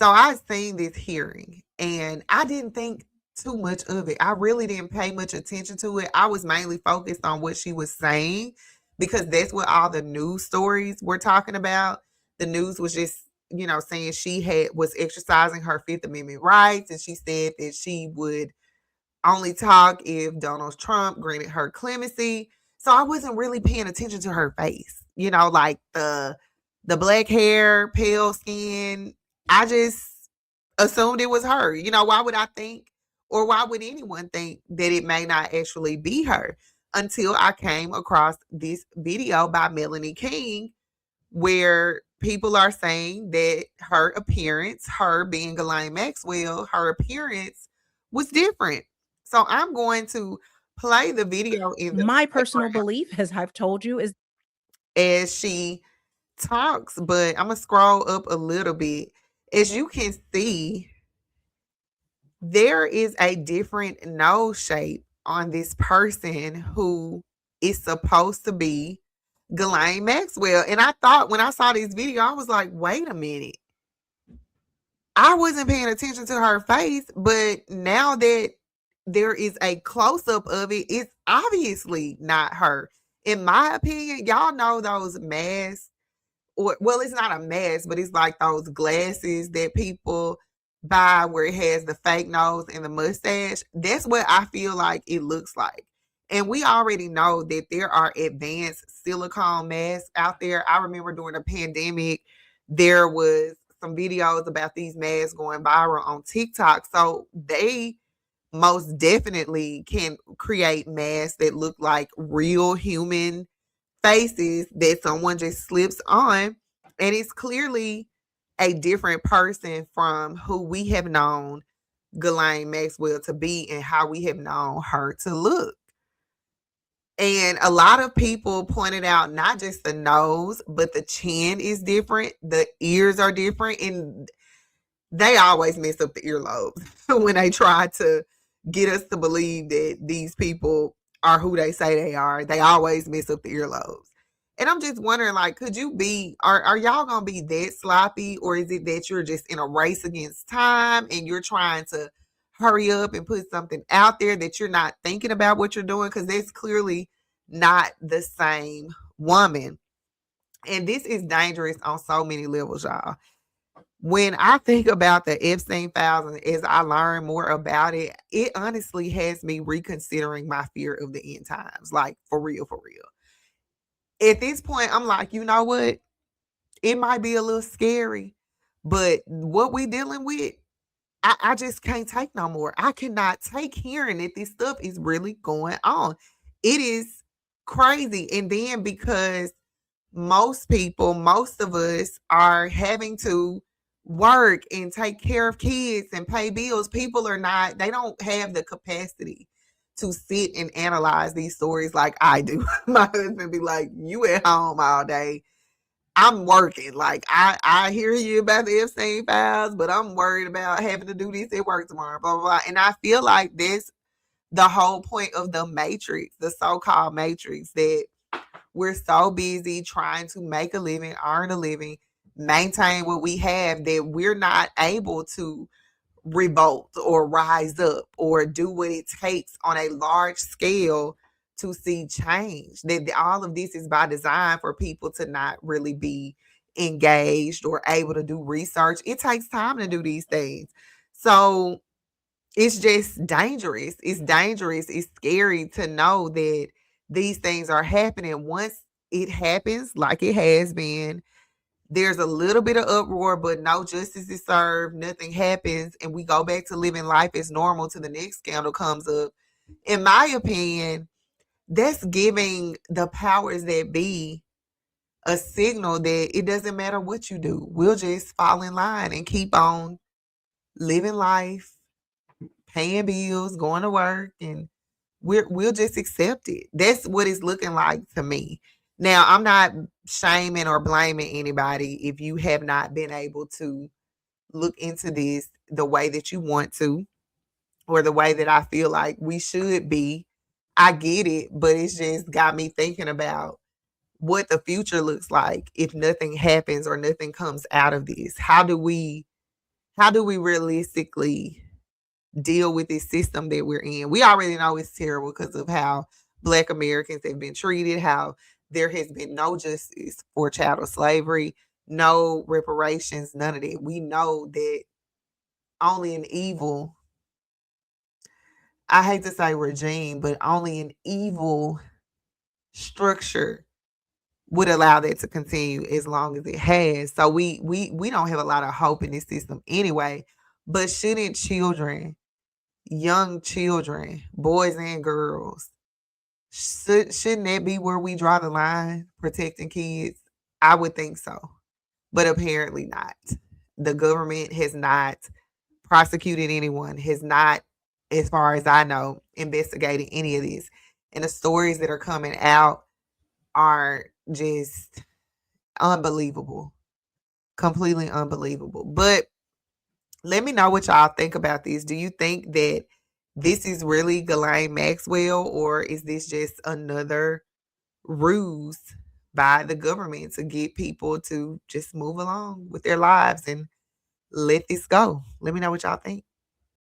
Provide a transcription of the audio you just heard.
So I seen this hearing and I didn't think too much of it. I really didn't pay much attention to it. I was mainly focused on what she was saying because that's what all the news stories were talking about. The news was just, saying she was exercising her Fifth Amendment rights, and she said that she would only talk if Donald Trump granted her clemency. So I wasn't really paying attention to her face. Like the black hair, pale skin. I just assumed it was her. Why would I think, or why would anyone think that it may not actually be her, until I came across this video by Melanie King where people are saying that her appearance, her being Ghislaine Maxwell, her appearance was different. So I'm going to play the video in the My personal background belief, as I've told you, is as she talks, but I'm gonna scroll up a little bit. As you can see, there is a different nose shape on this person who is supposed to be Ghislaine Maxwell. And I thought when I saw this video, I was like, wait a minute. I wasn't paying attention to her face, but now that there is a close up of it, it's obviously not her. In my opinion, y'all know those masks, or well, it's not a mask, but it's like those glasses that people buy where it has the fake nose and the mustache. That's what I feel like it looks like. And we already know that there are advanced silicone masks out there. I remember during the pandemic, there was some videos about these masks going viral on TikTok. So they most definitely can create masks that look like real human faces that someone just slips on. And it's clearly a different person from who we have known Ghislaine Maxwell to be and how we have known her to look. And a lot of people pointed out not just the nose, but the chin is different. The ears are different. And they always mess up the earlobes when they try to get us to believe that these people are who they say they are. They always mess up the earlobes. And I'm just wondering, like, could you be, are y'all going to be that sloppy? Or is it that you're just in a race against time and you're trying to hurry up and put something out there that you're not thinking about what you're doing? Because that's clearly not the same woman. And this is dangerous on so many levels, y'all. When I think about the Epstein files and as I learn more about it, it honestly has me reconsidering my fear of the end times. Like, for real, for real. At this point, I'm like, you know what? It might be a little scary, but what we dealing with, I just can't take no more. I cannot take hearing that this stuff is really going on. It is crazy. And then because most people, most of us are having to work and take care of kids and pay bills, people are not, they don't have the capacity to sit and analyze these stories like I do. My husband be like, you at home all day, I'm working. Like I hear you about the Epstein files, but I'm worried about having to do this at work tomorrow, blah, blah, blah. And I feel like this the whole point of the matrix, the so-called matrix, that we're so busy trying to make a living, earn a living, maintain what we have, that we're not able to revolt or rise up or do what it takes on a large scale to see change. That all of this is by design for people to not really be engaged or able to do research. It takes time to do these things. So it's just dangerous. It's dangerous. It's scary to know that these things are happening. Once it happens, like it has been, there's a little bit of uproar, but no justice is served. Nothing happens. And we go back to living life as normal till the next scandal comes up. In my opinion, that's giving the powers that be a signal that it doesn't matter what you do. We'll just fall in line and keep on living life, paying bills, going to work, and we'll just accept it. That's what it's looking like to me. Now, I'm not shaming or blaming anybody if you have not been able to look into this the way that you want to, or the way that I feel like we should be. I get it, but it's just got me thinking about what the future looks like if nothing happens or nothing comes out of this. how do we realistically deal with this system that we're in? We already know it's terrible because of how Black Americans have been treated, how there has been no justice for chattel slavery, no reparations, none of that. We know that only an evil, I hate to say regime, but only an evil structure would allow that to continue as long as it has. So we don't have a lot of hope in this system anyway. But shouldn't children, young children, boys and girls, shouldn't that be where we draw the line, protecting kids? I would think so, but apparently not. The government has not prosecuted anyone, has not, as far as I know, investigated any of this. And the stories that are coming out are just unbelievable, completely unbelievable. But let me know what y'all think about this. Do you think that this is really Ghislaine Maxwell, or is this just another ruse by the government to get people to just move along with their lives and let this go? Let me know what y'all think.